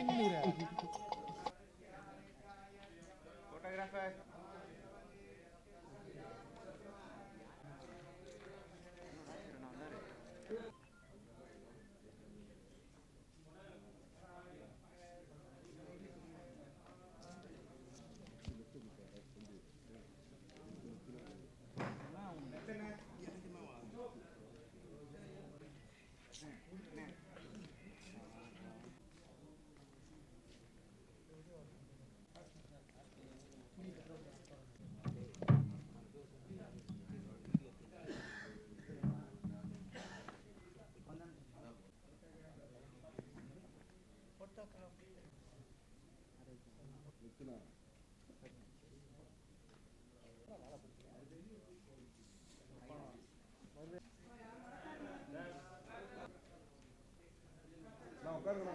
Fotógrafo. நான் உட்காருங்க.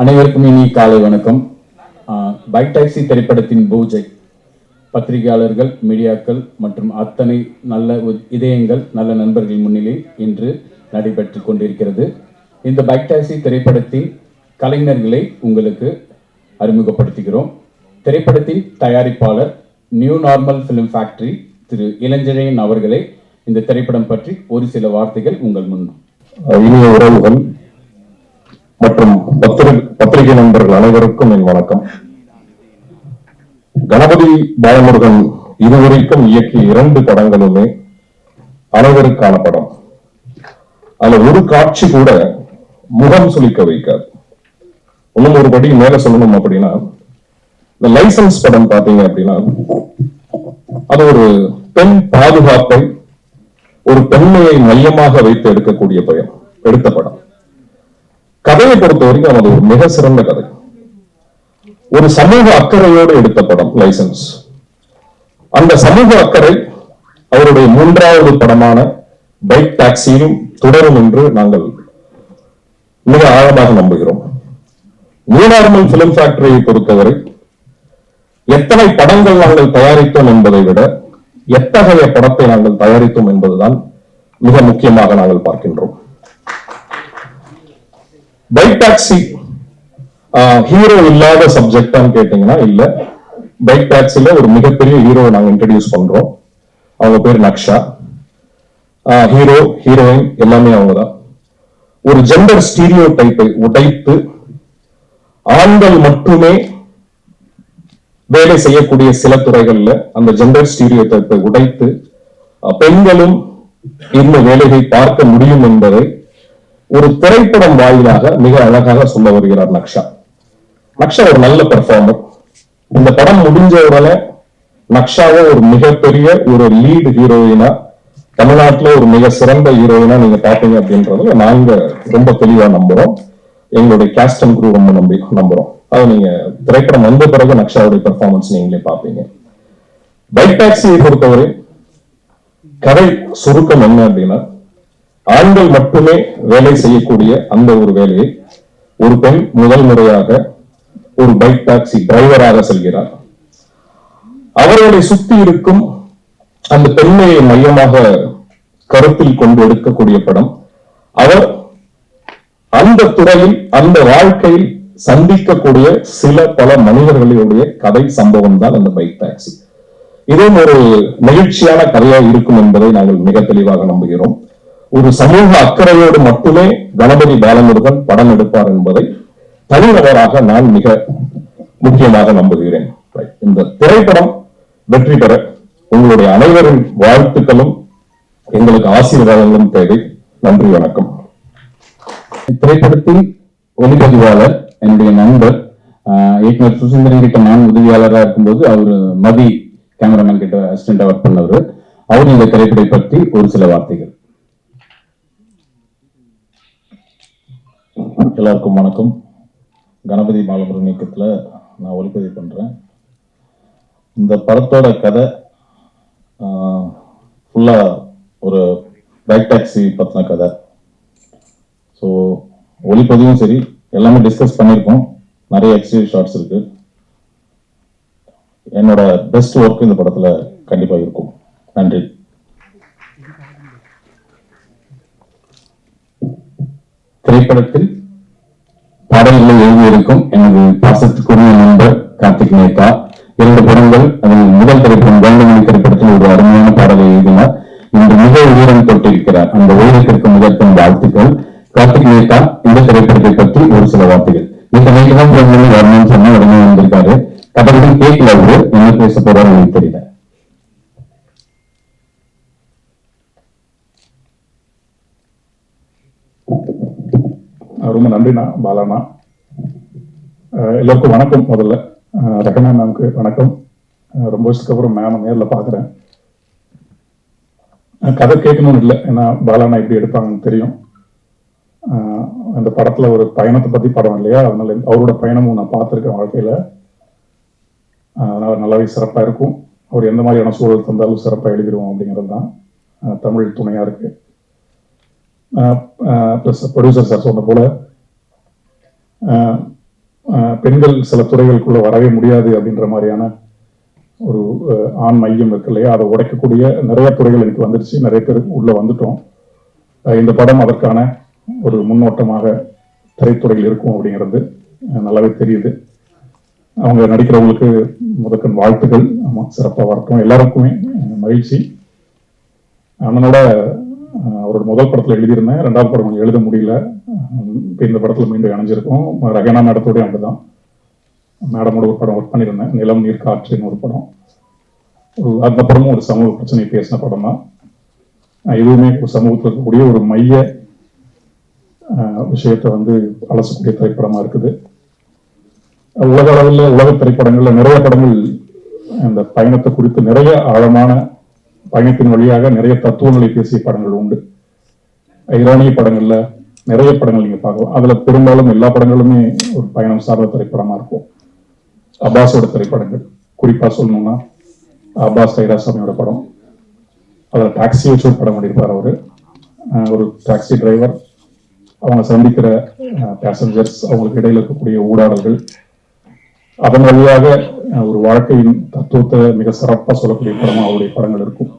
அனைவருக்கும் இனி காலை வணக்கம். பைக் டாக்ஸி திரைப்படத்தின் பூஜை பத்திரிகையாளர்கள், மீடியாக்கள் மற்றும் அத்தனை நல்ல இதயங்கள், நல்ல நண்பர்கள் முன்னிலை இன்று நடைபெற்று கொண்டிருக்கிறது. இந்த பைக் டாக்ஸி திரைப்படத்தின் கலைஞர்களை உங்களுக்கு அறிமுகப்படுத்துகிறோம். திரைப்படத்தின் தயாரிப்பாளர் நியூ நார்மல் ஃபிலிம் ஃபேக்டரி திரு இளஞ்செழியன் அவர்களை இந்த திரைப்படம் பற்றி ஒரு சில வார்த்தைகள் உங்கள் முன். இனிய உறவுகள் மற்றும் பத்திரிகை நண்பர்கள் அனைவருக்கும் என் வணக்கம். கணபதி பாலமுருகன் இதுவரைக்கும் இயக்கிய 2 படங்களுமே அனைவருக்கான படம். அதுல ஒரு காட்சி கூட முகம் சுளிக்க வைக்காது. இன்னும் ஒரு படி மேல சொல்லணும் அப்படின்னா, இந்த லைசன்ஸ் படம் பாத்தீங்க அப்படின்னா, அது ஒரு பெண் பாதுகாப்பை, ஒரு பெண்மையை மையமாக வைத்து எடுத்த படம். கதையை பொறுத்த வரைக்கும் அது ஒரு மிக சிறந்த கதை. ஒரு சமூக அக்கறையோடு எடுத்த படம் லைசன்ஸ். அந்த சமூக அக்கறை அவருடைய 3வது படமான பைக் டாக்ஸியும் தொடரும் என்று நாங்கள் மிக ஆழமாக நம்புகிறோம். நியூ நார்மல் பிலிம் ஃபேக்டரியை பொறுத்தவரை எத்தனை படங்கள் நாங்கள் தயாரித்தோம் என்பதை விட எத்தகைய படத்தை நாங்கள் தயாரித்தோம் என்பதுதான் மிக முக்கியமாக நாங்கள் பார்க்கின்றோம். பைக் டாக்ஸி ஹீரோ இல்லாத சப்ஜெக்டான்னு கேட்டீங்கன்னா இல்ல. பைக் டாக்ஸில ஒரு மிகப்பெரிய ஹீரோவை நாங்க இன்ட்ரடியூஸ் பண்றோம். அவங்க பேர் நக்ஷா. ஹீரோ, ஹீரோயின் எல்லாமே அவங்கதான். ஒரு ஜெண்டர் ஸ்டீரியோ டைப்பை உடைத்து ஆண்கள் மட்டுமே வேலை செய்யக்கூடிய சில துறைகள்ல அந்த ஜெண்டர் ஸ்டீரியோ டைப்பை உடைத்து பெண்களும் இந்த வேலையை பார்க்க முடியும் என்பதை ஒரு திரைப்படம் வாயிலாக மிக அழகாக சொல்ல வருகிறார் நக்ஷா. நக்ஷா ஒரு நல்ல பெர்ஃபார்மர். இந்த படம் முடிஞ்ச உடனே நக்ஷாவை ஒரு மிகப்பெரிய ஒரு லீட் ஹீரோயினா, தமிழ்நாட்டில் ஒரு மிக சிறந்த ஹீரோயினா நீங்க பாப்பீங்க அப்படின்றத நாங்க ரொம்ப தெளிவா நம்புறோம். எங்களுடைய கேஸ்ட் அண்ட் குரூ ரொம்ப நம்புறோம். அது நீங்க திரைப்படம் வந்த பிறகு நக்ஷாவுடைய பெர்ஃபார்மன்ஸ் நீங்களே பாப்பீங்க. பைக் டாக்ஸியை பொறுத்தவரை கதை சுருக்கம் என்ன அப்படின்னா, ஆண்கள் மட்டுமே வேலை செய்யக்கூடிய அந்த ஒரு வேலையை ஒரு பெண் முதல் முறையாக ஒரு பைக் டாக்ஸி டிரைவராக செல்கிறார். அவர்களை சுத்தி இருக்கும் அந்த பெண்மையை மையமாக கருத்தில் கொண்டு எடுக்கக்கூடிய படம். அவர் அந்த துறையில், அந்த வாழ்க்கையில் சந்திக்கக்கூடிய பல மனிதர்களுடைய கதை சம்பவம் தான் அந்த பைக் டாக்ஸி. இதுவும் ஒரு நெகிழ்ச்சியான கதையாக இருக்கும் என்பதை நாங்கள் மிக தெளிவாக நம்புகிறோம். ஒரு சமூக அக்கறையோடு மட்டுமே கணபதி பாலமுருகன் படம் எடுப்பார் என்பதை தனிநபராக நான் மிக முக்கியமாக நம்புகிறேன். இந்த திரைப்படம் வெற்றி பெற உங்களுடைய அனைவரின் வாழ்த்துக்களும் எங்களுக்கு ஆசீர்வாதங்களும் தேவை. நன்றி, வணக்கம். திரைப்படத்தின் ஒளிப்பதிவாளர் என்னுடைய நண்பர் இயக்குனர் சுசீந்திரன் கிட்ட நான் உதவியாளராக இருக்கும்போது அவரு மதி கேமராமேன் கிட்ட அசிஸ்டண்டா ஒர்க் பண்ணவர். அவர் இந்த திரைப்படத்தை பற்றி ஒரு சில வார்த்தைகள். எல்லாருக்கும் வணக்கம். கணபதி பாலமுருகன் இயக்கத்துல நான் ஒளிப்பதிவு பண்றேன். இந்த படத்தோட கதை ஃபுல்லா ஒரு பைக் டாக்ஸி பத்தின கதை. ஸோ ஒளிப்பதிவும் சரி, எல்லாமே டிஸ்கஸ் பண்ணியிருக்கோம். நிறைய எக்ஸ்டீரியர் ஷாட்ஸ் இருக்கு. என்னோட பெஸ்ட் ஒர்க் இந்த படத்துல கண்டிப்பா இருக்கும். நன்றி. திரைப்படத்தில் பாடல்களை எழுதியிருக்கும் எனது பாசத்துக்குரிய நண்பர் கார்த்திக் நேதா. 2 படங்கள், அதில் முதல் திரைப்படம் வேண்டுமணி திரைப்படத்தில் ஒரு அருமையான பாடலை எழுதினார். இன்று மிக உயரம் தொட்டிருக்கிறார். அந்த உயரத்திற்கு முதற்கும் வாழ்த்துக்கள். கார்த்திக் நேதா இந்த திரைப்படத்தை பற்றி ஒரு சில வார்த்தைகள். இந்த நைட்டுதான் வரணும்னு சொன்னா உடனே வந்திருக்காரு. கதைப்படி கேட்கல, அவரு என்ன பேச போறாரு எனக்கு தெரியல. ரொம்ப நன்றிண்ணா, பாலாண்ணா. எல்லாருக்கும் வணக்கம். முதல்ல ரகனா மேம்க்கு வணக்கம். ரொம்ப வருஷத்துக்கு அப்புறம் மேம் நேரில் பார்க்குறேன். கதை கேட்கணும்னு இல்லை, ஏன்னா பாலாண்ணா எப்படி எடுப்பாங்கன்னு தெரியும். அந்த படத்தில் ஒரு பயணத்தை பற்றி படம் இல்லையா, அதனால அவரோட பயணமும் நான் பார்த்துருக்கேன் வாழ்க்கையில். அதனால் நல்லாவே சிறப்பாக இருக்கும். அவர் எந்த மாதிரியான சூழல் தந்தாலும் சிறப்பாக எழுதிடுவோம் அப்படிங்கிறது தான் தமிழ் துணையாக இருக்குது. ப்ளஸ் ப்ரொடியூசர் சார் சொன்ன போல பெண்கள் சில துறைகளுக்குள்ள வரவே முடியாது அப்படின்ற மாதிரியான ஒரு ஆண் மையம் இருக்கு இல்லையா, அதை உடைக்கக்கூடிய நிறைய துறைகள் எனக்கு வந்துருச்சு, நிறைய பேர் உள்ள வந்துட்டோம். இந்த படம் அதற்கான ஒரு முன்னோட்டமாக திரைத்துறையில் இருக்கும் அப்படிங்கிறது நல்லாவே தெரியுது. அவங்க நடிக்கிறவங்களுக்கு முதற்கண் வாழ்த்துக்கள். ஆமாம், சிறப்பாக வரட்டும், எல்லாருக்குமே மகிழ்ச்சி. அண்ணனோட அவரோட முதல் படத்தில் எழுதியிருந்தேன், ரெண்டாவது படம் கொஞ்சம் எழுத முடியல. இப்போ இந்த படத்தில் மீண்டும் இணைஞ்சிருக்கோம். ரகனா மேடத்தோடய அப்படிதான், மேடமோட ஒரு படம் ஒர்க் பண்ணியிருந்தேன், நிலம் நீர் காற்றுன்னு ஒரு படம். அந்த படமும் ஒரு சமூக பிரச்சனை பேசின படம் தான். இதுவுமே சமூகத்தில் இருக்கக்கூடிய ஒரு மைய விஷயத்தை வந்து அலசக்கூடிய திரைப்படமா இருக்குது. உலக அளவில் உலக திரைப்படங்கள்ல நிறைய படங்கள் இந்த பயணத்தை குறித்து நிறைய ஆழமான பயணத்தின் வழியாக நிறைய தத்துவங்களை பேசிய படங்கள் உண்டு. ஈரானிய படங்கள்ல நிறைய படங்கள் நீங்க பார்க்கலாம். அதுல பெரும்பாலும் எல்லா படங்களுமே ஒரு பயணம் சார்ந்த திரைப்படமா இருக்கும். அப்பாஸோட திரைப்படங்கள் குறிப்பா சொல்லணும்னா அப்பாஸ் கைராசாமியோட படம், அதில் டாக்ஸி வச்சு ஒரு படம் பண்ணியிருப்பார் அவரு. ஒரு டாக்ஸி டிரைவர், அவங்க சந்திக்கிற பேசஞ்சர்ஸ், அவங்களுக்கு இடையில இருக்கக்கூடிய ஊடாடல்கள், அதன் வழியாக ஒரு வாழ்க்கையின் தத்துவத்தை மிக சிறப்பாக சொல்லக்கூடிய படமா அவருடைய படங்கள் இருக்கும்.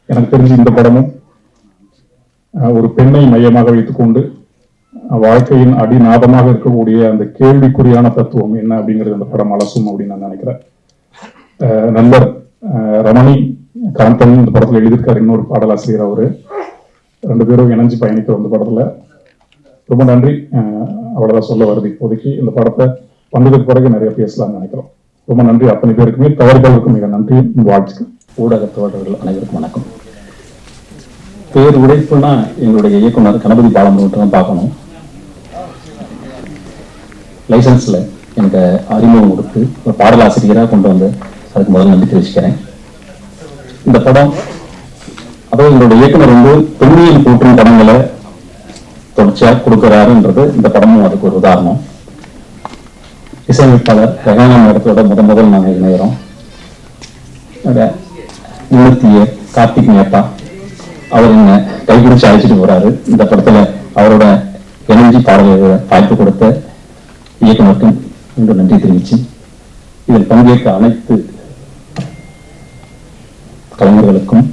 எனக்கு தெரிஞ்சு இந்த படமும் ஒரு பெண்ணை மையமாக வைத்துக்கொண்டு வாழ்க்கையின் அடிநாதமாக இருக்கக்கூடிய அந்த கேள்விக்குறியான தத்துவம் என்ன அப்படிங்கிறது அந்த படம் அலசும் அப்படின்னு நான் நினைக்கிறேன். நண்பர் ரமணி காந்தன் இந்த படத்துல எழுதியிருக்காரு, இன்னொரு பாடலாசிரியர் அவரு. ரெண்டு பேரும் இணைஞ்சு பயணிக்கிற இந்த படத்துல ரொம்ப நன்றி. அவ்வளவுதான் சொல்ல வருது இப்போதைக்கு. இந்த படத்தை வந்ததுக்கு பிறகு நிறைய பேசலாம்னு நினைக்கிறோம். ரொம்ப நன்றி அத்தனை பேருக்குமே, தவறுகளுக்கும் மிக நன்றி, வாழ்த்துக்கள். ஊடக தோழர்கள் அனைவருக்கும் வணக்கம். பேர் உடைப்புனா எங்களுடைய இயக்குனர் கணபதி பாலமுருகன் தான் பார்க்கணும். லைசன்ஸ்ல எனக்கு அறிமுகம் கொடுத்து ஒரு பாடலாசிரியராக கொண்டு வந்து அதுக்கு முதல்ல நன்றி தெரிவிச்சுக்கிறேன். இந்த படம், அதாவது எங்களுடைய இயக்குனர் வந்து பெண்ணியல் போற்றும் படங்களை தொடர்ச்சியா கொடுக்கிறாருன்றது இந்த படமும் அதுக்கு ஒரு உதாரணம். இசையமைப்பாளர் ரகானா மேடத்தோட முதல் நாங்கள் இணைகிறோம். நிவர்த்திய கார்த்திக் மேத்தா அவர் என்ன கைப்பிடிச்சு அழைச்சிட்டு போறாரு. இந்த படத்துல அவரோட இணைஞ்சி பாடல்களை வாய்ப்பு கொடுத்த இயக்குனருக்கும் மீண்டும் நன்றி தெரிவிச்சு, இதில் பங்கேற்க அனைத்து கலைஞர்களுக்கும்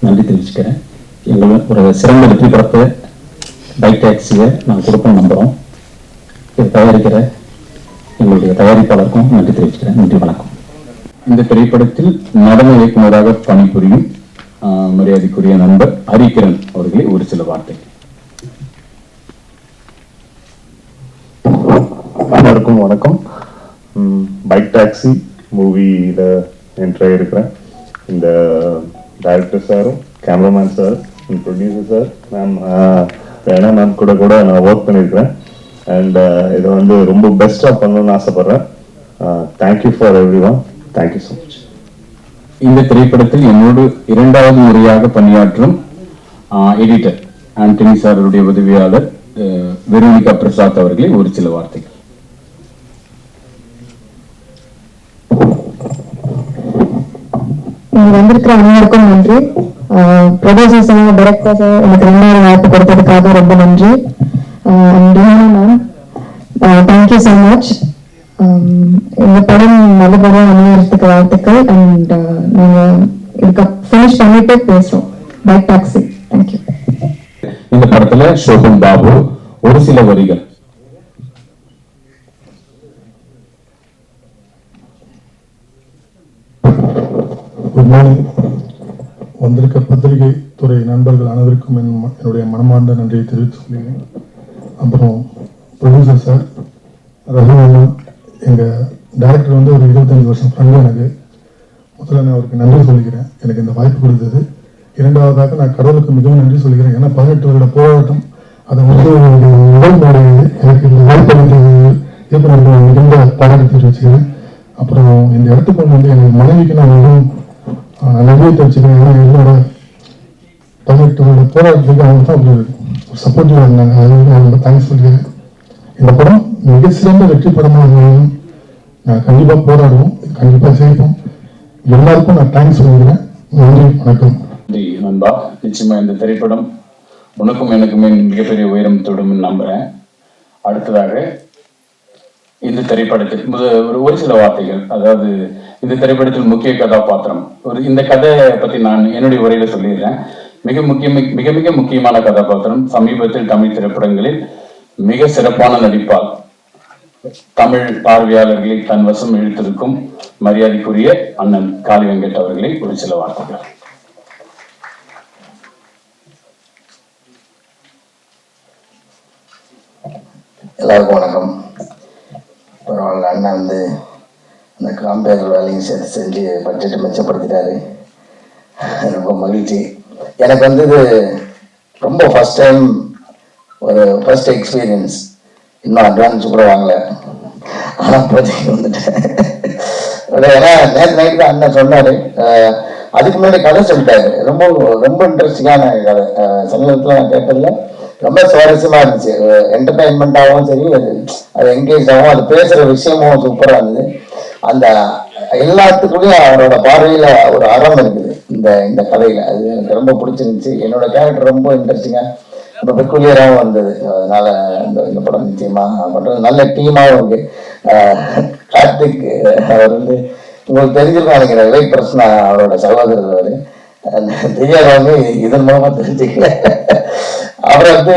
நன்றி தெரிவிச்சுக்கிறேன். எங்களுக்கு ஒரு சிறந்த வெற்றி படத்தை பைக் டாக்ஸியை நான் கொடுப்போம் நம்புறோம். இதை தயாரிக்கிற எங்களுடைய தயாரிப்பாளருக்கும் நன்றி தெரிவிச்சுக்கிறேன். நன்றி, வணக்கம். இந்த திரைப்படத்தில் நடன இயக்குநராக பணிபுரியும் மரியாதைக்குரிய நண்பர் ஹரிகிரண் அவர்களே ஒரு சில வார்த்தை. அனைவருக்கும் வணக்கம். பைக் டாக்ஸி மூவியில என்ட்ரி இருக்கிறேன். இந்த டைரக்டர் சாரும், cameraman sir, producer sir, ma'am ma'am கூட நான் ஒர்க் பண்ணியிருக்கிறேன். அண்ட் இதை வந்து ரொம்ப பெஸ்ட்டாக பண்ணணும்னு ஆசைப்படுறேன். Thank you for every one. Thank you so much. இந்த திரைப்படத்தில் என்னோடு இரண்டாவது முறையாக பணியாற்றும் எடிட்டர் ஆண்டனி சாருடைய உதவியாளர் வெரோனிகா பிரசாத் அவர்களே ஒரு சில வார்த்தைகள். வந்திருக்கிற அனைவருக்கும் நன்றி. ப்ரொடியூசர்ஸ், டைரக்டர்ஸ் எனக்கு ரெண்டாவது வாய்ப்பு கொடுத்ததுக்காக ரொம்ப நன்றி. Ma'am, thank you so much. இந்த படம் நல்லபடியாக அமையறதுக்கு வாழ்த்துக்கள். அண்ட் நாங்கள் இதுக்கு ஃபினிஷ் பண்ணிட்டு பேசுறோம். Bike taxi. தேங்க்யூ. இந்த படத்துல ஷோபன் பாபு ஒரு சில வரிகள். Good morning. வந்திருக்க பத்திரிகை துறை நண்பர்கள் அனைவருக்கும் என்னுடைய மனமார்ந்த நன்றியை தெரிவித்துக் கொள்கிறேன். அப்புறம் ப்ரொடியூசர் சார், ரகுமான், எங்கள் டைரக்டர் வந்து ஒரு 25 வருஷம் ஃப்ரெண்டு. எனக்கு முதல்ல நான் அவருக்கு நன்றி சொல்லிக்கிறேன், எனக்கு இந்த வாய்ப்பு கொடுத்தது. இரண்டாவதாக நான் கடவுளுக்கு மிகவும் நன்றி சொல்லிக்கிறேன். ஏன்னா 18 வருட போராட்டம், அதை வந்து உடல்முறை எனக்கு இந்த வாய்ப்பு இயக்குநர்கள் மிகுந்த பாராட்டு தெரிவிச்சுக்கிறேன். அப்புறம் இந்த இடத்துக்கு வந்து எங்கள் மனைவிக்கு நான் மிகவும் நன்றியை தெரிவிச்சுக்கிறேன். ஏன்னா என்னோட 18 வருட போராட்டத்துக்கு அவங்க தான் ஒரு சப்போர்ட்டிவாக இருந்தாங்க. அதுக்கு நான் ரொம்ப தேங்க்ஸ் சொல்லிக்கிறேன். இந்த படம் மிக சிறந்த வெற்றி படமாக நான் கண்டிப்பாக போராடுவோம், கண்டிப்பாக செய்வோம். எல்லாருக்கும் நான் தேங்க்ஸ் சொல்லிக்கிறேன். நன்றி, வணக்கம். நண்பா, நிச்சயமா இந்த திரைப்படம் உனக்கும் எனக்குமே மிகப்பெரிய உயரம் தொடும் நம்புறேன். அடுத்ததாக இந்த திரைப்படத்தில் ஒரு சில வார்த்தைகள். அதாவது இந்த திரைப்படத்தில் முக்கிய கதாபாத்திரம் இந்த கதையை பத்தி நான் என்னுடைய உரையில சொல்லிடுறேன். மிக மிக முக்கியமான கதாபாத்திரம். சமீபத்தில் தமிழ் திரைப்படங்களில் மிக சிறப்பான நடிப்பால் தமிழ் பார்வையாளர்களை தன் வசம் இழுத்திருக்கும் மரியாதைக்குரிய அண்ணன் காளி வெங்கட் அவர்களை ஒரு சில வார்த்தைகள். எல்லாருக்கும் வணக்கம். பரவாயில்ல, அண்ணன் வந்து அந்த காம்பேர் வேலையும் சேர்த்து செஞ்சு பட்ஜெட்டை மிச்சப்படுத்திட்டாரு. ரொம்ப மகிழ்ச்சி. எனக்கு வந்து இது ரொம்ப ஃபர்ஸ்ட் டைம், ஒரு ஃபர்ஸ்ட் எக்ஸ்பீரியன்ஸ். இன்னும் அட்வான்ஸ் கூட வாங்கல, ஆனால் இப்போதைக்கு வந்துட்டேன். ஏன்னா நேற்று நைட்டு தான் அண்ணன் சொன்னார். அதுக்கு முன்னாடி கதை சொல்லிட்டாரு. ரொம்ப ரொம்ப இன்ட்ரெஸ்டிங்கான கதை. சமீபத்தில் நான் கேட்டதில்ல, ரொம்ப சுவாரஸ்யமா இருந்துச்சு. என்டர்டைன்மெண்ட்டாகவும் சரி, அது என்கேஜ் ஆகும், அது பேசுற விஷயமும் சூப்பராக இருந்தது. அந்த எல்லாத்துக்குள்ளேயும் அவரோட பார்வையில ஒரு அறம் இருக்குது இந்த கதையில. அது எனக்கு ரொம்ப பிடிச்சிருந்துச்சு. என்னோட கேரக்டர் ரொம்ப இன்ட்ரெஸ்டிங்கா, ரொம்ப பெக்குலியராகவும் இருந்தது. அதனால இந்த படம் நிச்சயமா பண்றது. நல்ல டீமாவும் இருக்கு. கார்த்திக் அவர் வந்து உங்களுக்கு தெரிஞ்சிருக்கோம் நினைக்கிறேன். விவேக் பிரசன்னா அவரோட சகோதரர். அவரு தெரியாதவங்க இதன் மூலமா தெரிஞ்சுக்கல. அவரை வந்து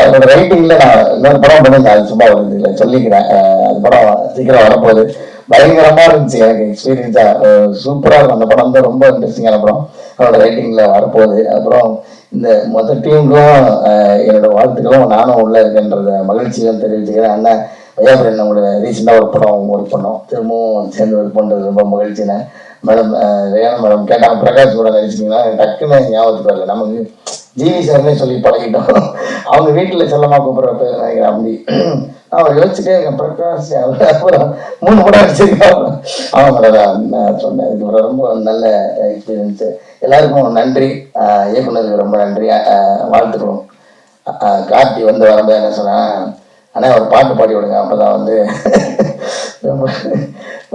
அவரோட ரைட்டிங்ல நான் இன்னொரு படம் பண்ணியிருந்தேன். அது சும்மா ஒரு இதில் சொல்லிக்கிறேன். அது படம் சீக்கிரம் வரப்போகுது. பயங்கரமா இருந்துச்சு. எனக்கு எக்ஸ்பீரியன்ஸா சூப்பரா இருக்கும். அந்த படம் வந்து ரொம்ப இன்ட்ரெஸ்டிங்கான படம். அவரோட ரைட்டிங்ல வரப்போகுது. அப்புறம் இந்த மொத்த டீமுக்கும் என்னோட வாழ்த்துக்களும். நானும் உள்ள இருக்கேன்றத மகிழ்ச்சியும் தெரிவிச்சுக்கிறேன். அண்ணன் வையாபுரன் நம்மளோட ரீசெண்டாக ஒர்க் பண்ணோம். திரும்பவும் சேர்ந்து ஒர்க் பண்ணுறது ரொம்ப மகிழ்ச்சினேன். மேடம் ரேனா மேடம் கேட்டாங்க, பிரகாஷ் கூட நடிச்சிட்டிங்கன்னா டக்குன்னு ஞாபகத்துக்கு வரல. நமக்கு ஜிவி சார்னே சொல்லி பழகிட்டோம். அவங்க வீட்டில் செல்லமா கூப்பிட்ற பேர் நினைக்கிறேன். அப்படி அவன் யோசிச்சுட்டே இருக்கேன், பிரகாஷ் அப்புறம் 3 படம் அடிச்சிருக்காங்க. அவன் மேடம் சொன்னேன். இதுக்கு ரொம்ப நல்ல எக்ஸ்பீரியன்ஸு. எல்லாருக்கும் நன்றி. இயக்குனருக்கு ரொம்ப நன்றி, வாழ்த்துக்கிறோம். கார்த்தி வந்து வரும்போது என்ன சொன்னேன், ஆனால் ஒரு பாட்டு பாடி விடுங்க, அப்போதான் வந்து ரொம்ப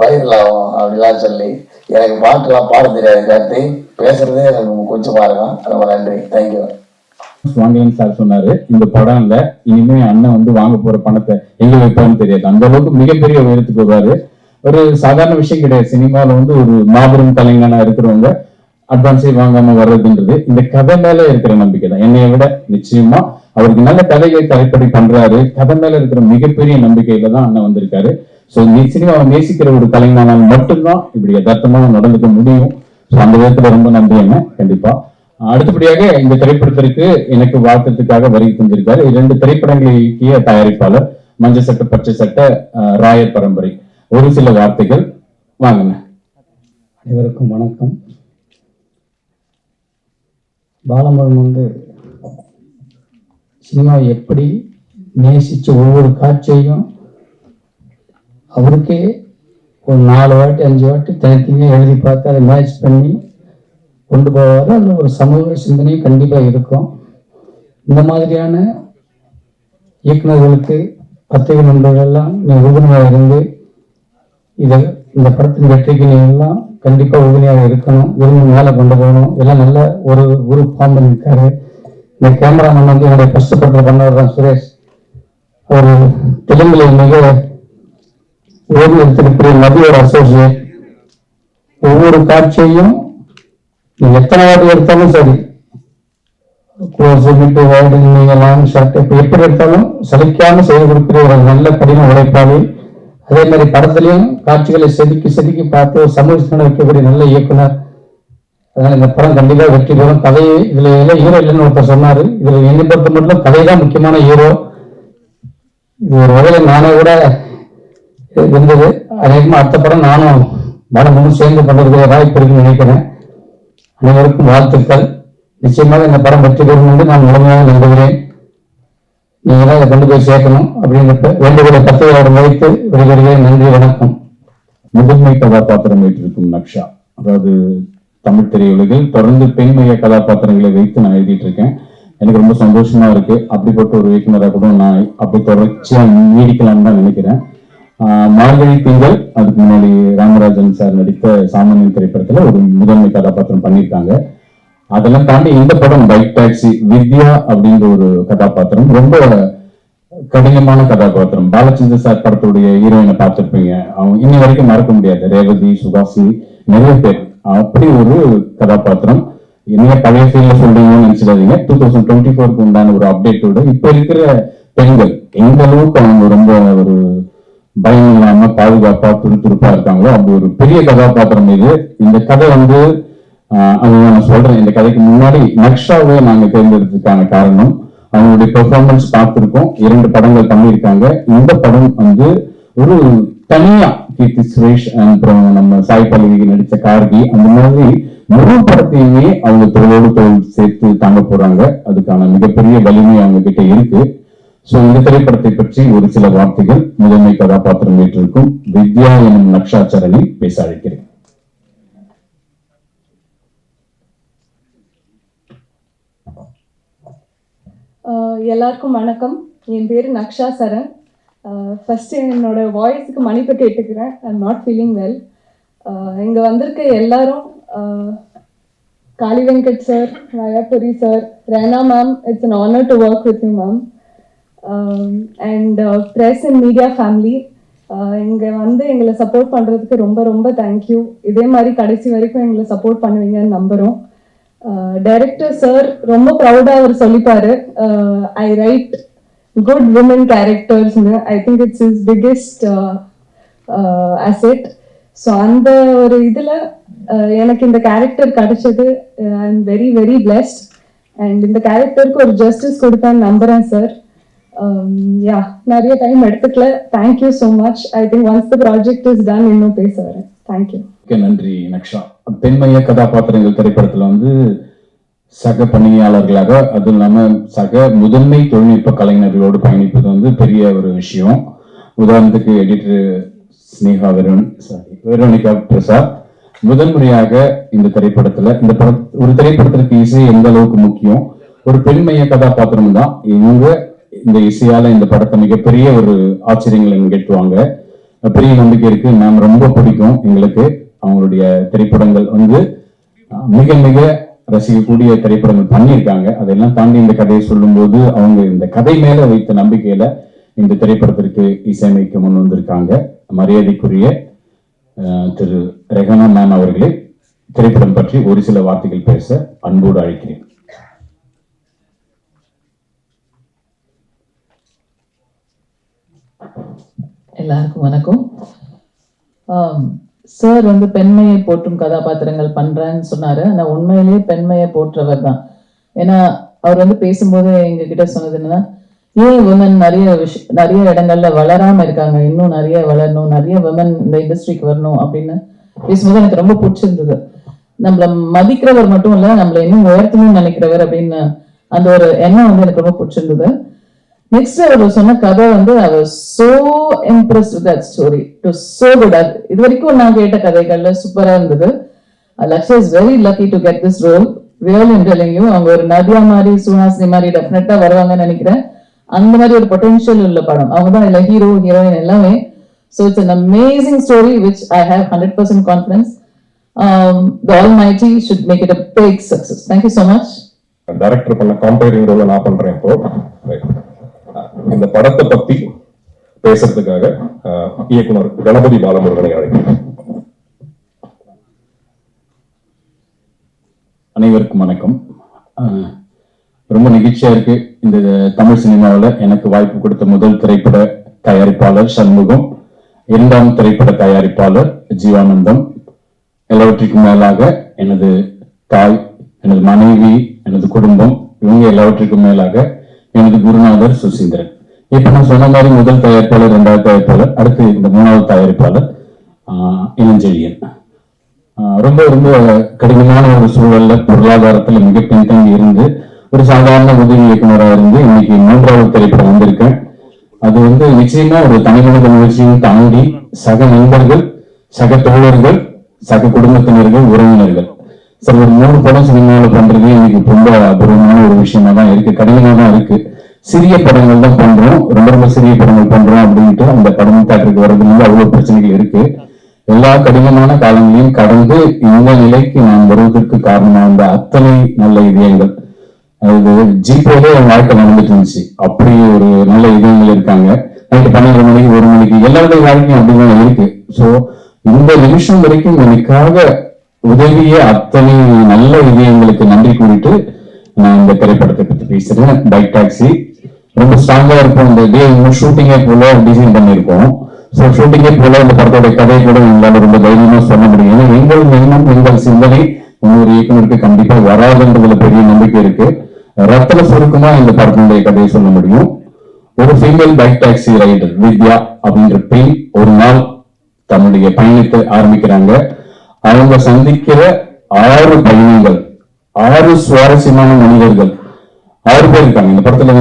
வைரல் ஆகும் அப்படிலாம் சொல்லி. எனக்கு பாட்டுலாம் பாட தெரியாது கார்த்தி, பேசுறதே எனக்கு கொஞ்சமா இருக்கும். ரொம்ப நன்றி, தேங்க்யூ. வாங்கன்னு சார் சொன்னாரு. இந்த படம்ல இனிமே அண்ணன் வந்து வாங்க போற பணத்தை எங்க வைப்பான்னு தெரியாது. அந்த அளவுக்கு மிகப்பெரிய உயரத்துக்கு வருவாரு. ஒரு சாதாரண விஷயம் கிடையாது. சினிமாவில் வந்து ஒரு மாபெரும் கலைஞனா இருக்கிறவங்க அட்வான்ஸே வாங்காம வர்றதுன்றது இந்த கதை மேல இருக்கிற நம்பிக்கை தான். என்னைய விட நிச்சயமா அவருக்கு நல்ல கதையை கலைப்படி பண்றாரு. கதை மேல இருக்கிற மிகப்பெரிய நம்பிக்கையில தான் அண்ணன் வந்திருக்காரு. ஸோ நீ சினிமாவை நேசிக்கிற ஒரு கலைஞனால் மட்டும்தான் இப்படி யதார்த்தமா நடந்துக்க முடியும். ஸோ அந்த விதத்துல ரொம்ப நன்றி அண்ணன். கண்டிப்பா. அடுத்தபடியாக இந்த திரைப்படத்திற்கு எனக்கு வாழ்க்கத்துக்காக வருகை தந்திருக்காரு 2 திரைப்படங்களை இயக்கிய தயாரிப்பாளர், மஞ்சள் சட்ட பச்சை சட்ட, ராயர் பரம்பரை. ஒரு சில வார்த்தைகள் வாங்குங்க. அனைவருக்கும் வணக்கம். பாலமுருகன் வந்து சினிமாவை எப்படி நேசிச்சு ஒவ்வொரு காட்சியையும் அவருக்கே ஒரு 4 வாட்டி 5 வாட்டி தனித்தனியாக எழுதி பார்த்து அதை மேட்ச் பண்ணி கொண்டு போவார். அதில் ஒரு சமூக சிந்தனையும் கண்டிப்பாக இருக்கும். இந்த மாதிரியான இயக்குநர்களுக்கு பத்திரிகை நண்பர்கள்லாம் நீ உறுதுணையாக இருந்து இந்த படத்தின் வெற்றிக்கு நீங்கள்லாம் கண்டிப்பாக உறுதுணையாக இருக்கணும். விரும்பி மேலே கொண்டு போகணும். எல்லாம் நல்ல ஒரு குரூப் ஃபார்ம் பண்ணியிருக்காரு. இந்த கேமராமேன் வந்து என்னுடைய ஃபர்ஸ்ட் படத்தில் பண்ணவர் தான் சுரேஷ். அவர் தெலுங்குல மிக ஓவியம் திருப்பி மதியோட அசோசியேட். ஒவ்வொரு காட்சியையும் நீ எத்தனை வாட்டி எடுத்தாலும் சரி, க்ளோஸ் விட்டு வைடு நீங்க லாங் ஷார்ட் எப்படி எடுத்தாலும் சலிக்காம செய்து கொடுக்குற ஒரு நல்ல கடின உழைப்பாளி. அதே மாதிரி படத்துலையும் காட்சிகளை செதுக்கி பார்த்து ஒரு சமூக வைக்கக்கூடிய நல்ல இயக்குனர். அதனால இந்த படம் கண்டிப்பா வெற்றி பெறும். கதையை இதுல எல்லாம் ஹீரோ இல்லைன்னு ஒருத்தர் சொன்னாரு. இதுல என்னை பொறுத்த மட்டும் கதை தான் முக்கியமான ஹீரோ. இது ஒரு வகையில நானே கூட இருந்தது. அநேகமா அடுத்த படம் நானும் படம் சேர்ந்து பண்றதுக்கு வாய்ப்பு இருக்குன்னு நினைக்கிறேன். அனைவருக்கும் வாழ்த்துக்கள். நிச்சயமாக இந்த படம் வெற்றி பெறும் என்று நான் முழுமையாக நம்புகிறேன். நீங்க தான் இதை கொண்டு போய் சேர்க்கணும் அப்படின்ற வேண்டுகோளை பத்திரிகையோடு வைத்து விடைபெறுகிறேன். நன்றி, வணக்கம். முதன்மை கதாபாத்திரம் ஏற்றிருக்கும் நக்ஷா. அதாவது தமிழ் திரையுலகில் தொடர்ந்து பெண்மைய கதாபாத்திரங்களை வைத்து நான் எழுதிட்டு இருக்கேன். எனக்கு ரொம்ப சந்தோஷமா இருக்கு. அப்படிப்பட்ட ஒரு இயக்குனராக கூட நான் அப்படி தொடர்ச்சியா நீடிக்கலாம்னு தான் நினைக்கிறேன். மார்கழி திங்கள், அதுக்கு முன்னாடி ராமராஜன் சார் நடித்த சாமானியன் திரைப்படத்துல ஒரு முதன்மை கதாபாத்திரம் பண்ணியிருக்காங்க. அதெல்லாம் தாண்டி இந்த படம் பைக் டாக்ஸி, வித்யா அப்படின்ற ஒரு கதாபாத்திரம் ரொம்ப கடினமான கதாபாத்திரம். பாலச்சந்திர சார் படத்துடைய ஹீரோயினை பார்த்திருப்பீங்க, அவங்க இன்னி வரைக்கும் மறக்க முடியாது. ரேவதி, சுகாசினி, நிறைய பேர். அப்படி ஒரு கதாபாத்திரம். என்ன பழைய ஃபீல்ட்ல சொல்றீங்கன்னு நினைச்சிடாதீங்க. 2024 உண்டான ஒரு அப்டேட்டோட இப்ப இருக்கிற பெண்கள் எந்த அளவுக்கு அவங்க ரொம்ப ஒரு பயம் இல்லாம பாதுகாப்பா துருத்துருப்பா இருக்காங்களோ அப்படி ஒரு பெரிய கதாபாத்திரம் இது. இந்த கதை வந்து அது நான் சொல்றேன், இந்த கதைக்கு முன்னாடி நக்ஷாவை நாங்க தேர்ந்தெடுத்ததுக்கான காரணம் அவங்களுடைய பெர்ஃபார்மன்ஸ் பார்த்திருக்கோம். 2 படங்கள் பண்ணியிருக்காங்க. இந்த படம் வந்து ஒரு தனியா கீர்த்தி சுரேஷ் அப்புறம் நம்ம சாய் பல்லவி நடிச்ச கார்கி அந்த மாதிரி முழு படத்தையுமே அவங்க தோளோடு தோல் சேர்த்து தாங்க போறாங்க. அதுக்கான மிகப்பெரிய வலிமை அவங்க கிட்ட இருக்கு. சோ இந்த திரைப்படத்தை பற்றி ஒரு சில வார்த்தைகள் முதன்மை கதாபாத்திரம் ஏற்றிருக்கும் வித்யா எனும் நக்ஷாச்சரணி பேச அழைக்கிறேன். எல்லாருக்கும் வணக்கம். என் பேர் நக்ஷா சரண். ஃபர்ஸ்ட் என்னோட வாய்ஸுக்கு மன்னிப்பு கேட்டுக்கிறேன். I am not feeling well. இங்கே வந்திருக்க எல்லாரும் Kali Venkat sir, Rayapuri sir, Rena ma'am, it's an honour to work with you ma'am. And press and media family இங்கே வந்து எங்களை சப்போர்ட் பண்ணுறதுக்கு ரொம்ப ரொம்ப தேங்க்யூ. இதே மாதிரி கடைசி வரைக்கும் எங்களை சப்போர்ட் பண்ணுவீங்கன்னு நம்புகிறோம். டைரக்டர் சார் ரொம்ப ப்ரௌடா அவர் சொல்லிப்பாரு, ஐ ரைட் குட் விமன் கேரக்டர்ஸ்னு. I think it's is biggest asset. So அந்த ஒரு இதில் எனக்கு இந்த கேரக்டர் கிடைச்சது. I am very very blessed. And இந்த கேரக்டருக்கு ஒரு ஜஸ்டிஸ் கொடுத்தான்னு நம்புகிறேன் சார். யா, நிறைய டைம் எடுத்துக்கல. Thank you so much. I think once the project is done இன்னும் பேச வரேன். தேங்க்யூ. நன்றி நக்ஷா. பெண்மைய கதாபாத்திரங்கள் திரைப்படத்துல வந்து சக பணியாளர்களாக, அது இல்லாம சக முதன்மை தொழில்நுட்ப கலைஞர்களோடு பயணிப்பது வந்து பெரிய ஒரு விஷயம். உதாரணத்துக்கு எடிட்டர் ஸ்னேகா வெரோனிகா பிரசாத் முதன்முறையாக இந்த திரைப்படத்துல ஒரு திரைப்படத்திற்கு இசை எந்த அளவுக்கு முக்கியம், ஒரு பெண்மைய கதாபாத்திரம் தான் இவங்க. இந்த இசையால இந்த படத்தை மிகப்பெரிய ஒரு ஆச்சரியங்களை நிகழ்த்துவாங்க. பெரிய நம்பிக்கை இருக்கு. மேம் ரொம்ப பிடிக்கும் எங்களுக்கு. அவங்களுடைய திரைப்படங்கள் வந்து மிக மிக ரசிக்கக்கூடிய திரைப்படங்கள் பண்ணியிருக்காங்க. அதெல்லாம் தாண்டி இந்த கதையை சொல்லும் போது அவங்க இந்த கதை மேல வைத்த நம்பிக்கையில இந்த திரைப்படத்திற்கு இசையமைக்க முன் வந்திருக்காங்க. மரியாதைக்குரிய திரு ரெஹானா மேம் அவர்களை திரைப்படம் பற்றி ஒரு சில வார்த்தைகள் பேச அன்போடு அழைக்கிறேன். எல்லாருக்கும் வணக்கம். சார் வந்து பெண்மையை போற்றும் கதாபாத்திரங்கள் பண்றேன்னு சொன்னாரு. ஆனா உண்மையிலேயே பெண்மையை போற்றவர் தான். ஏன்னா அவர் வந்து பேசும்போது எங்க கிட்ட சொன்னது என்னன்னா, ஏன் விமன் நிறைய இடங்கள்ல வளராம இருக்காங்க, இன்னும் நிறைய வளரணும், நிறைய விமன் இந்த இண்டஸ்ட்ரிக்கு வரணும் அப்படின்னு பேசும்போது எனக்கு ரொம்ப பிடிச்சிருந்தது. நம்மள மதிக்கிறவர் மட்டும் இல்ல, நம்மள இன்னும் உயர்த்தணும்னு நினைக்கிறவர் அப்படின்னு அந்த ஒரு எண்ணம் வந்து எனக்கு ரொம்ப பிடிச்சிருந்தது. நெக்ஸ்ட் அவர் சொன்ன கதை வந்து I was so impressed with that story. It was so good. இது வரைக்கும் நான் கேட்ட கதைகள்ல சூப்பரா இருந்தது. Laksha is very lucky to get this role. Really I'm telling you, அவங்க ஒரு நதியா மாதிரி சுஹாசினி மாதிரி டெஃபினட்டா வருவாங்கன்னு நினைக்கிறேன். அந்த மாதிரி ஒரு பொட்டன்ஷியல் உள்ள படம். அவங்க தான் இல்ல ஹீரோ ஹீரோயின் எல்லாமே. So it's an amazing story which I have 100% confidence. The Almighty should make it a big success. Thank you so much. Director பண்ண கம்பேரிங் ரோல நான் பண்றேன் இப்போ. இந்த படத்தை பத்தி பேசுறதுக்காக இயக்குனர் கணபதி பாலமுருகனை அழைக்கிறேன். அனைவருக்கும் வணக்கம். ரொம்ப நெகிழ்ச்சியா இருக்கு. இந்த தமிழ் சினிமாவில் எனக்கு வாய்ப்பு கொடுத்த முதல் திரைப்பட தயாரிப்பாளர் சண்முகம், 2ஆம் திரைப்பட தயாரிப்பாளர் ஜீவானந்தம், எல்லாவற்றுக்கும் மேலாக எனது தாய், எனது மனைவி, எனது குடும்பம், இவங்க எல்லாவற்றுக்கும் மேலாக எனது குருநாதர் சுசீந்திரன். இப்ப நான் சொன்ன மாதிரி முதல் தயாரிப்பாளர், 2வது தயாரிப்பாளர், அடுத்து இந்த 3வது தயாரிப்பாளர் இளஞ்செழியன். ரொம்ப ரொம்ப கடினமான ஒரு சூழல்ல பொருளாதாரத்துல மிக பின்தங்கி இருந்து ஒரு சாதாரண உதவி இயக்குநராக இருந்து இன்னைக்கு 3வது திரைப்படம் வந்திருக்கேன். அது வந்து நிச்சயமா ஒரு தனிமனித முயற்சியும் தாண்டி சக நண்பர்கள், சக தோழர்கள், சக குடும்பத்தினர்கள், உறவினர்கள், சார் ஒரு 3 படம் சினிமாவில் பண்றது இன்னைக்கு ரொம்ப அபூர்வமான ஒரு விஷயமா தான் இருக்கு. கடினமா தான் இருக்கு. சிறிய படங்கள் தான் பண்றோம், ரொம்ப ரொம்ப சிறிய படங்கள் பண்றோம் அப்படின்ட்டு அந்த படம் தேட்டருக்கு வர்றதுல அவ்வளவு பிரச்சனைகள் இருக்கு. எல்லா கடினமான காலங்களையும் கடந்து இந்த நிலைக்கு நான் வருவதற்கு காரணமாக அந்த அத்தனை நல்ல இதயங்கள், அது ஜிபேலே என் வாழ்க்கை நடந்துட்டு இருந்துச்சு. அப்படி ஒரு நல்ல இதயங்கள் இருக்காங்க. நைட்டு 12 மணிக்கு 1 மணிக்கு எல்லாருடைய வாழ்க்கையும் அப்படிதான் இருக்கு. ஸோ இந்த நிமிஷம் வரைக்கும் எனக்காக உதவிய அத்தனை நல்ல இதயங்களுக்கு நன்றி கூறிட்டு நான் இந்த திரைப்படத்தை பத்தி பேசுறேன். பைக் டாக்ஸி ரொம்ப ஸ்ட்ராங்கா இருக்கும். இந்த டே ஷூட்டிங்கே போல டிசைன் பண்ணியிருக்கோம். ஸோ ஷூட்டிங்கே போல இந்த படத்தோட கதை கூட எங்களால் ரொம்ப தைரியமா சொல்ல முடியும். ஏன்னா எங்கள் எண்ணம், எங்கள் சிந்தனை இன்னொரு இயக்குனருக்கு கண்டிப்பா வராதுன்றதுல பெரிய நம்பிக்கை இருக்கு. ரத்தன சுருக்கமா இந்த படத்தினுடைய கதையை சொல்ல முடியும். ஒரு ஃபீமேல் பைக் டாக்ஸி ரைடர் வித்யா அப்படின்ற பெண் ஒரு நாள் தன்னுடைய பயணத்தை ஆரம்பிக்கிறாங்க. அவங்க சந்திக்கிற 6 பயணங்கள், 6 சுவாரஸ்யமான மனிதர்கள், 6 பேர் இருக்காங்க இந்த படத்துல.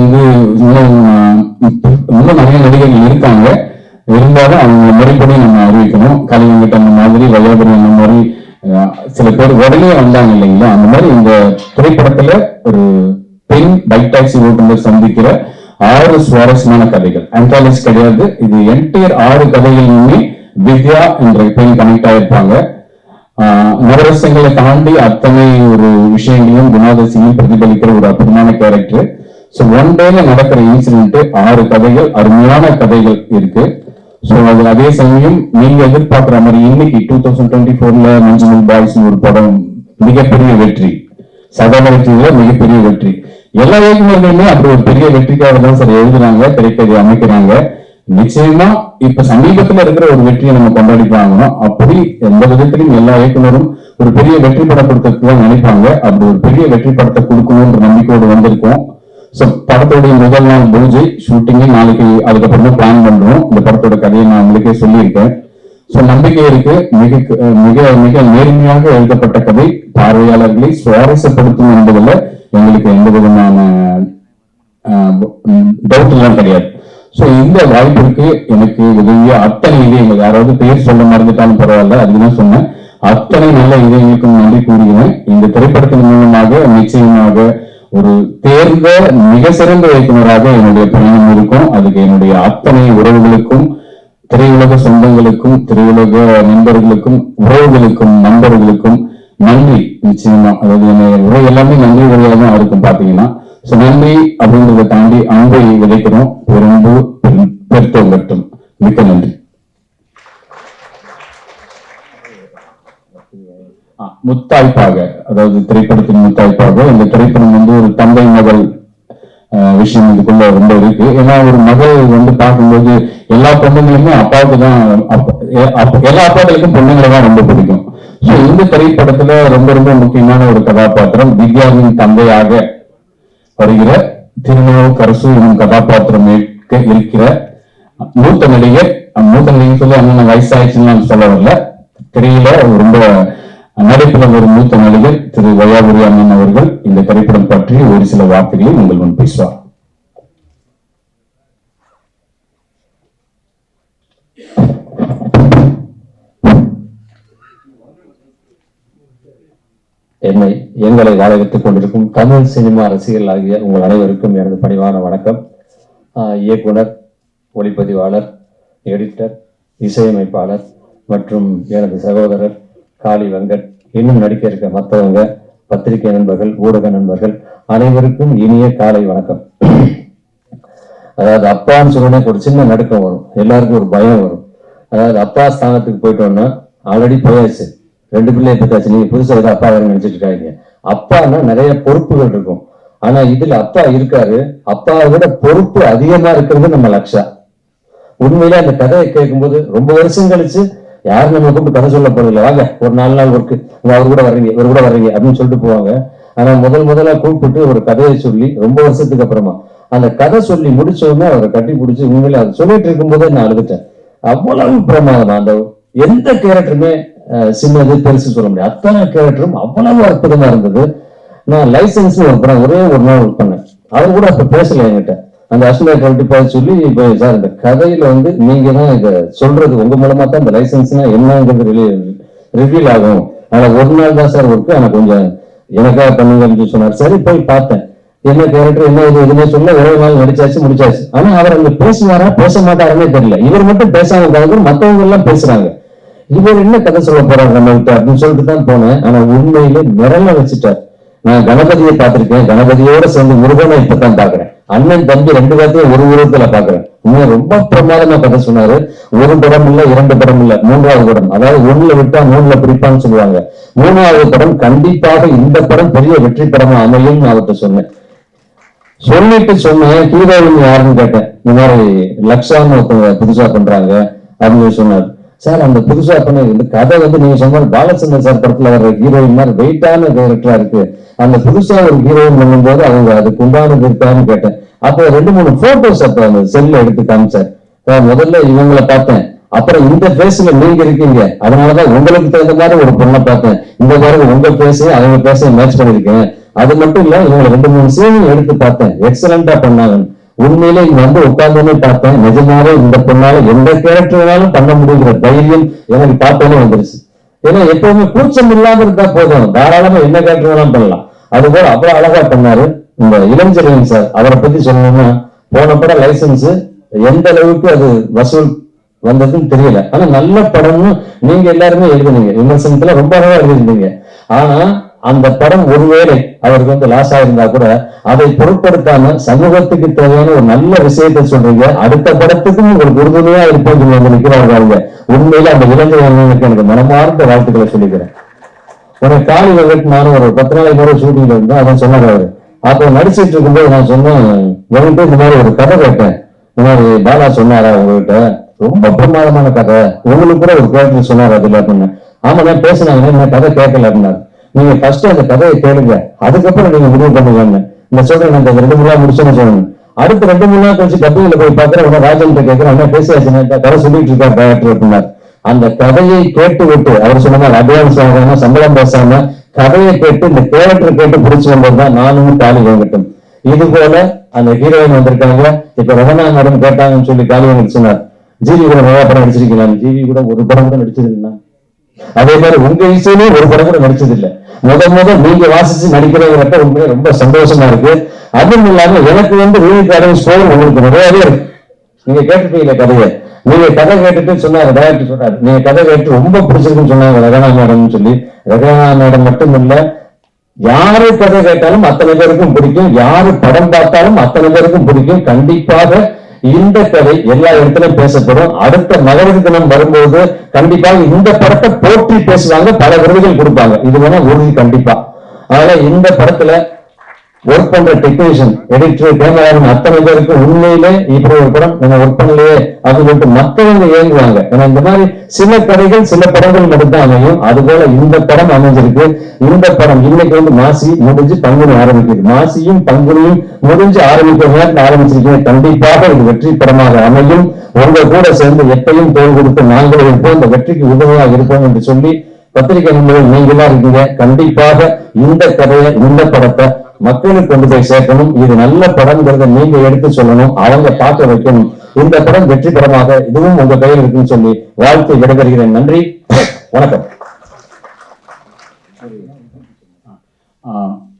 இன்னும் நிறைய நடிகர்கள் இருக்காங்க. இருந்தாலும் அவங்க முறைப்படி நம்ம அறிவிக்கணும். கலைஞங்கிட்ட அந்த மாதிரி, வையாபுரி அந்த மாதிரி சில பேர் உடனே வந்தாங்க இல்லைங்களா. அந்த மாதிரி இந்த திரைப்படத்துல ஒரு பெண் பைக் டாக்ஸி ஓட்டுநர் சந்திக்கிற 6 சுவாரஸ்யமான கதைகள். ஆந்தாலஜி கிடையாது இது. என்டையர் 6 கதைகளுமே வித்யா என்ற பெண் கனெக்ட் ஆயிருப்பாங்க. நவரசங்களை தாண்டி அத்தனை ஒரு விஷயங்களையும் குணாதிசையும் பிரதிபலிக்கிற ஒரு அற்புதமான கேரக்டர். ஸோ ஒன் டேல நடக்கிற இன்சிடென்ட் 6 கதைகள், அருமையான கதைகள் இருக்கு. ஸோ அது அதே சமயம் நீங்க எதிர்பார்க்கிற மாதிரி இன்னைக்கு 2024ல மஞ்சுமல் பாய்ஸ் ஒரு படம் மிகப்பெரிய வெற்றி, சாதாரண வெற்றியில மிகப்பெரிய வெற்றி. எல்லா இயக்குநர்களுமே அப்படி ஒரு பெரிய வெற்றிக்காக தான் சார் எழுதுறாங்க, திரைக்கதை அமைக்கிறாங்க. நிச்சயமா இப்ப சமீபத்துல இருக்கிற ஒரு வெற்றியை நம்ம கொண்டாடிப்பாங்கணும். அப்படி எந்த விதத்திலும் எல்லா இயக்குனரும் ஒரு பெரிய வெற்றி படம் கொடுக்கறதுக்கு தான் நினைப்பாங்க. அப்படி ஒரு பெரிய வெற்றி படத்தை கொடுக்கணும்ன்ற நம்பிக்கையோடு வந்திருக்கோம். ஸோ படத்தோடைய முதல் நாள் பூஜை ஷூட்டிங்கே நாளைக்கு, அதுக்கப்புறமா பிளான் பண்றோம். இந்த படத்தோட கதையை நான் உங்களுக்கே சொல்லியிருக்கேன். ஸோ நம்பிக்கை இருக்கு. மிக மிக மிக நேர்மையாக எழுதப்பட்ட கதை பார்வையாளர்களை சுவாரஸ்யப்படுத்தும் என்பதில் எங்களுக்கு எந்த விதமான டவுட் எல்லாம் கிடையாது. ஸோ இந்த வாய்ப்பிற்கு எனக்கு உதவிய அத்தனை இதயங்கள், யாராவது பேர் சொல்ல மறந்துட்டாலும் பரவாயில்ல, அதுதான் சொன்னேன், அத்தனை நல்ல இதயங்களுக்கும் நன்றி கூறுகிறேன். இந்த திரைப்படத்தின் மூலமாக நிச்சயமாக ஒரு தேர்ந்த மிக சிறந்த இயக்குநராக என்னுடைய பயணம் இருக்கும். அதுக்கு என்னுடைய அத்தனை உறவுகளுக்கும், திரையுலக சொந்தங்களுக்கும், திரையுலக நண்பர்களுக்கும், உறவுகளுக்கும், நண்பர்களுக்கும் நன்றி. நிச்சயமா அதாவது என்ன உரை எல்லாமே நன்றி உரையாக தான் இருக்கும் பாத்தீங்கன்னா. ஸோ நன்றி அப்படின்றத தாண்டி அன்பை விதைக்கிறோம். பெரும்பு பெருத்தோங்கட்டும். மிக்க நன்றி. முத்தாய்ப்பாக, அதாவது திரைப்படத்தின் முத்தாய்ப்பாக இந்த திரைப்படம் ஒரு தந்தை மகள் விஷயம் இதுக்குள்ள ரொம்ப இருக்கு. ஏன்னா ஒரு மகள் பார்க்கும்போது எல்லா பொண்ணுங்களுமே அப்பாவுக்கு தான், எல்லா அப்பாக்களுக்கும் பொண்ணுங்களை தான் ரொம்ப பிடிக்கும். ஸோ இந்த திரைப்படத்துல ரொம்ப ரொம்ப முக்கியமான ஒரு கதாபாத்திரம் வித்யாவின் தந்தையாக வருகிற திருநாவுக்கரசு என்னும் கதாபாத்திரம் இருக்கிற மூத்த நடிகர். மூத்த நடிகர் சொல்லி அண்ணன் வயசாயிடுச்சுன்னு சொல்ல வரல, திரையில ரொம்ப நடிப்புல ஒரு மூத்த நடிகர் திரு வையாபுரி அண்ணன் அவர்கள் இந்த திரைப்படம் பற்றி ஒரு சில வார்த்தைகளை உங்கள் முன் பேசுவார். எங்களை வாழ வைத்துக் கொண்டிருக்கும் தமிழ் சினிமா ரசிகர்கள் ஆகிய உங்கள் அனைவருக்கும் எனது பணிவான வணக்கம். இயக்குனர், ஒளிப்பதிவாளர், எடிட்டர், இசையமைப்பாளர் மற்றும் எனது சகோதரர் காளி வெங்கட், இன்னும் நடிக்க இருக்க மற்றவங்க, பத்திரிகை நண்பர்கள், ஊடக நண்பர்கள் அனைவருக்கும் இனிய காலை வணக்கம். அதாவது அப்பான்னு சொன்னோன்னே ஒரு சின்ன நடுக்கம் வரும், எல்லாருக்கும் ஒரு பயம் வரும். அதாவது அப்பா ஸ்தானத்துக்கு போயிட்டோம்னா ஆல்ரெடி போயாச்சு, 2 பிள்ளையை பத்தாச்சு, நீங்க புதுசாக ஏதோ அப்பா வேற நினைச்சிட்டு இருக்காங்க. அப்பான்னா நிறைய பொறுப்புகள் இருக்கும். ஆனா இதுல அப்பா இருக்காரு, அப்பாவை விட பொறுப்பு அதிகமா இருக்கிறது நம்ம லக்ஷா. உண்மையில அந்த கதையை கேட்கும்போது ரொம்ப வருஷம் கழிச்சு யாரும் நம்ம கூப்பிட்டு கதை சொல்ல போறதில்லை, வாங்க ஒரு 4 நாள் ஒர்க்கு, அவர் கூட வர்றீங்க, இவர் கூட வர்றீங்க அப்படின்னு சொல்லிட்டு போவாங்க. ஆனா முதல்ல கூப்பிட்டு ஒரு கதையை சொல்லி ரொம்ப வருஷத்துக்கு அப்புறமா அந்த கதை சொல்லி முடிச்சோடனே அவரை கட்டி பிடிச்சி உண்மையில அதை சொல்லிட்டு இருக்கும் போதே நான் அழுதுட்டேன். அவ்வளவு பிரமாதம். அந்த எந்த கேரக்டருமே சின்னது பெருசு சொல்ல முடியாது, அத்தனை கேரக்டரும் அவ்வளவு அற்புதமா இருந்தது. நான் லைசன்ஸ் ஒர்க் பண்ண ஒரே ஒரு நாள் ஒர்க் பண்ணேன். அவர் கூட அப்ப பேசல என்கிட்ட. அந்த அஸ்மியா கண்டிப்பா சொல்லி இப்போ சார் இந்த கதையில நீங்க தான் இதை சொல்றது, உங்க மூலமா தான் இந்த லைசன்ஸ்னா என்னங்கிறது ரிவீல் ஆகும். ஆனா ஒரு நாள் தான் சார் ஒர்க்கு, ஆனா கொஞ்சம் எனக்காக பண்ணுங்கன்னு சொன்னார். சரி போய் பார்த்தேன், என்ன கேரக்டர் என்ன இது எதுவுமே சொல்ல, ஒரே நாள் நடிச்சாச்சு முடிச்சாச்சு. ஆனா அவர் அங்க பேசுவாரா பேச மாட்டாருன்னே தெரியல. இவர் மட்டும் பேசாம மற்றவங்க எல்லாம் பேசுறாங்க. இவர் என்ன கதை சொல்ல போறாரு நம்ம கிட்ட அப்படின்னு சொல்லிட்டு தான் போனேன். ஆனா உண்மையிலே நிரல வச்சுட்டார். நான் கணபதியை பார்த்திருக்கேன், கணபதியோட சேர்ந்து முருகனை இப்பதான் பாக்குறேன். அண்ணன் தம்பி ரெண்டு பேர்த்தையும் ஒரு உருவத்துல பாக்குறேன். இன்னும் ரொம்ப பிரமாதமா கதை சொன்னாரு. ஒரு படம் இல்ல, 2 படம் இல்ல, 3வது படம். அதாவது 1ல விட்டா 3ல பிடிப்பான்னு சொல்லுவாங்க. 3வது படம் கண்டிப்பாக இந்த படம் பெரிய வெற்றி படமா அமையும் அவர்கிட்ட சொன்னேன். சொல்லிட்டு சொன்னேன் ஹீரோயின் யாருன்னு கேட்டேன். இந்த மாதிரி லக்ஷான்னு ஒருத்தவங்க புதுசா பண்றாங்க அப்படின்னு சொன்னார். சார் அந்த புதுசா பண்ண இந்த கதை நீங்க சொன்ன பாலச்சந்திரன் சார் படத்துல வர்ற ஹீரோயின் மாதிரி வெயிட்டான டைரக்டரா இருக்கு. அந்த புதுசா ஒரு ஹீரோயின் பண்ணும்போது அவங்க அதுக்கு உண்டானது இருக்கான்னு கேட்டேன். அப்போ 2-3 போட்டோஸ் அப்ப அந்த செல்ல எடுத்து காமிச்சார். முதல்ல இவங்களை பார்த்தேன், அப்புறம் இந்த பேஸ்ல நீங்க இருக்கீங்க, அதனாலதான் உங்களுக்கு தகுந்த மாதிரி ஒரு பொண்ணை பார்த்தேன். இந்த மாதிரி உங்க பேச அவங்க பேச மேட்ச் பண்ணிருக்கேன். அது மட்டும் இல்ல, இவங்களை 2-3 சீன் எடுத்து பார்த்தேன், எக்ஸலண்டா பண்ணாங்க. உண்மையிலே இங்க உட்கார்ந்தோன்னு பார்த்தேன், நிஜமாவே இந்த பொண்ணால எந்த கேரக்டர்னாலும் பண்ண முடியுங்கிற தைரியம் எனக்கு பார்த்தோன்னே வந்துருச்சு. ஏன்னா எப்பவுமே கூச்சம் இல்லாம இருந்தா போதும், தாராளமா என்ன கேரக்டர் வேணாலும் பண்ணலாம். அது போல அவ்வளவு அழகா பண்ணாரு. இந்த இளஞ்செழியன் சார், அவரை பத்தி சொல்லணும்னா போன படம் லைசன்ஸ் எந்த அளவுக்கு அது வசூல் வந்ததுன்னு தெரியல. ஆனா நல்ல படம்னு நீங்க எல்லாருமே எழுதுனீங்க, விமர்சனத்துல ரொம்ப அழகா எழுதிருந்தீங்க. ஆனா அந்த படம் ஒருவேளை அவருக்கு லாஸ் ஆயிருந்தா கூட அதை பொருட்படுத்தாம சமூகத்துக்கு தேவையான ஒரு நல்ல விஷயத்தை சொல்றீங்க. அடுத்த படத்துக்கும் உங்களுக்கு உறுதுணையா இருப்போம் நிற்கிறார்கள். உண்மையில அந்த இளைஞர்களுக்கு எனக்கு மனமார்ந்த வாழ்த்துக்களை சொல்லிக்கிறேன். உனக்கு காலி வெங்கட் நானும் ஒரு 10 நாளைக்கு கூட ஷூட்டிங்ல இருந்தோம். அதான் சொன்னார் அவரு. அப்போ நடிச்சிட்டு இருக்கும்போது நான் சொன்னேன், உங்ககிட்ட இந்த மாதிரி ஒரு கதை கேட்டேன், இந்த மாதிரி பாலா சொன்னாரா உங்ககிட்ட, ரொம்ப பிரமாதமான கதை, உங்களுக்கு கூட ஒரு கேரக்டர் சொன்னார் அதுல அப்படின்னு. ஆமா நான் பேசினாங்க, நான் கதை கேட்கல அப்படின்னாரு. நீங்க ஃபர்ஸ்ட் அந்த கதையை கேளுங்க, அதுக்கப்புறம் நீங்க முடிவு பண்ணுவாங்க. இந்த சொல்றேன் அந்த 2-3 நாள் முடிச்சுன்னு சொல்லணும். அடுத்த 2-3 நாள் கழிச்சு டப்பிங்ல போய் பாக்குறேன், உடனே ராஜன் கேட்கிறேன், என்ன பேசியாச்சு கதை சொல்லிட்டு இருக்காரு டேரக்டர் அப்படின்னாரு. அந்த கதையை கேட்டு விட்டு அவர் சொன்ன அட்வான்ஸ் ஆகாம சம்பளம் பேசாம கதையை கேட்டு இந்த கேரக்டர் கேட்டு பிடிச்சு வந்ததுதான் நானும் காலி வாங்கிட்டேன். இது போல அந்த ஹீரோயின் வந்திருக்காங்க. இப்ப ரமணா மேடம் கேட்டாங்கன்னு சொல்லி காலி வாங்கிட்டு சொன்னார். ஜிவி கூட நிறைய படம் நடிச்சிருக்கலாம், ஜிவி கூட ஒரு படம் கூட நடிச்சதில்லை. அதே மாதிரி உங்க இசையிலேயே ஒரு படம் கூட நடிச்சது இல்லை. முதல் நீங்க வாசிச்சு நடிக்கிறவங்க உண்மையிலே ரொம்ப சந்தோஷமா இருக்கு. அதுவும் இல்லாம எனக்கு ரீல் ஸ்கோர் உங்களுக்கு நிறையவே இருக்கு. நீங்க கேட்டுட்டீங்க கதையை, நீங்க கதை கேட்டுட்டு சொன்னாங்க, டைரக்டர் சொன்னாரு நீங்க கதை கேட்டு ரொம்ப பிடிச்சிருக்குன்னு சொன்னாங்க ரகனா மேடம் சொல்லி. ரகனா மேடம் மட்டும் இல்ல, யாரு கதை கேட்டாலும் அத்தனை பேருக்கும் பிடிக்கும், யாரு படம் பார்த்தாலும் அத்தனை பேருக்கும் பிடிக்கும். கண்டிப்பாக இந்த கதை எல்லா இடத்துலயும் பேசப்படும். அடுத்த மகளிர் தினம் வரும்போது கண்டிப்பாக இந்த படத்தை போற்றி பேசுவாங்க, பல விருதுகள் கொடுப்பாங்க. இது வேணா உறுதி கண்டிப்பா. அதனால இந்த படத்துல ஒர்க் பண்ற டெக்னீஷியன், எடிட்டர், கேமராமேன் அத்தனை பேருக்கு உண்மையிலே இப்படி ஒரு படம் நம்ம ஒர்க் பண்ணலையே அப்படின்னு சொல்லிட்டு மற்றவங்க இயங்குவாங்க. ஏன்னா இந்த மாதிரி சில கதைகள் சில படங்கள் மட்டும்தான் அமையும். அது போல இந்த படம் அமைஞ்சிருக்கு. இந்த படம் இன்னைக்கு மாசி முடிஞ்சு பங்குனி ஆரம்பிக்குது. மாசியும் பங்குனியும் முடிஞ்சு ஆரம்பிக்கிற நேரத்தில் ஆரம்பிச்சிருக்கீங்க. கண்டிப்பாக இது வெற்றி படமாக அமையும். உங்க கூட சேர்ந்து எப்பையும் தோல் கொடுத்து நாங்கள் இருப்போம், இந்த வெற்றிக்கு உதவியாக இருப்போம் என்று சொல்லி பத்திரிகை நண்பர்கள் நீங்களா இருக்கீங்க. கண்டிப்பாக இந்த கதையை, இந்த படத்தை மக்களுக்கு கொண்டு போய் சேர்க்கணும். இது நல்ல படம்ங்கிறத நீங்க எடுத்து சொல்லணும், அவங்க பார்க்க வைக்கணும். இந்த படம் வெற்றி படமாக இதுவும் உங்க கையில் இருக்குன்னு சொல்லி வாழ்த்து விடைபெறுகிறேன். நன்றி, வணக்கம்.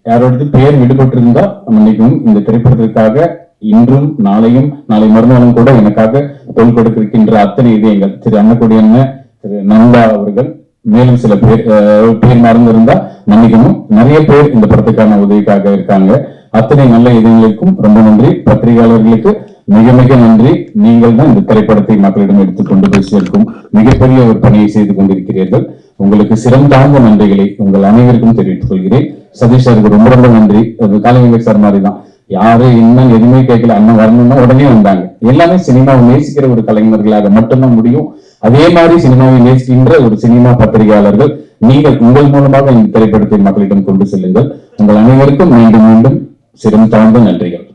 யாரோடது பெயர் விடுபட்டிருந்தா மன்னிக்கவும். இந்த திரைப்படத்திற்காக இன்றும் நாளையும் நாளை மறுநாளும் கூட எனக்காக தோல் கொடுத்திருக்கின்ற அத்தனை இதயங்கள், திரு அன்னக்குடி அண்ணன், திரு நந்தா அவர்கள், மேலும் சில பேர் மறந்திருந்தா மன்னிக்கணும். நிறைய பேர் இந்த படத்துக்கான உதவிக்காக இருக்காங்க. அத்தனை நல்ல இதயங்களுக்கும் ரொம்ப நன்றி. பத்திரிகையாளர்களுக்கு மிக மிக நன்றி. நீங்கள் தான் இந்த திரைப்படத்தை மக்களிடம் எடுத்துக்கொண்டு போய் சேர்க்கும் மிகப்பெரிய ஒரு பணியை செய்து கொண்டிருக்கிறீர்கள். உங்களுக்கு சிறந்தாழ்ந்த நன்றிகளை உங்கள் அனைவருக்கும் தெரிவித்துக் கொள்கிறேன். சதீஷ் சாருக்கு ரொம்ப ரொம்ப நன்றி. காலங்க சார் மாதிரி தான், யாரு இன்னும் எதுவுமே கேட்கல, அண்ணன் வரணும்னா உடனே வந்தாங்க. எல்லாமே சினிமாவை நேசிக்கிற ஒரு கலைஞர்களாக மட்டும்தான் முடியும். அதே மாதிரி சினிமாவை நேசிக்கின்ற ஒரு சினிமா பத்திரிகையாளர்கள் நீங்கள் உங்கள் மூலமாக இந்த திரைப்படத்தை மக்களிடம் கொண்டு செல்லுங்கள். உங்கள் அனைவருக்கும் மீண்டும் மீண்டும் சிறந்த நன்றிகள்.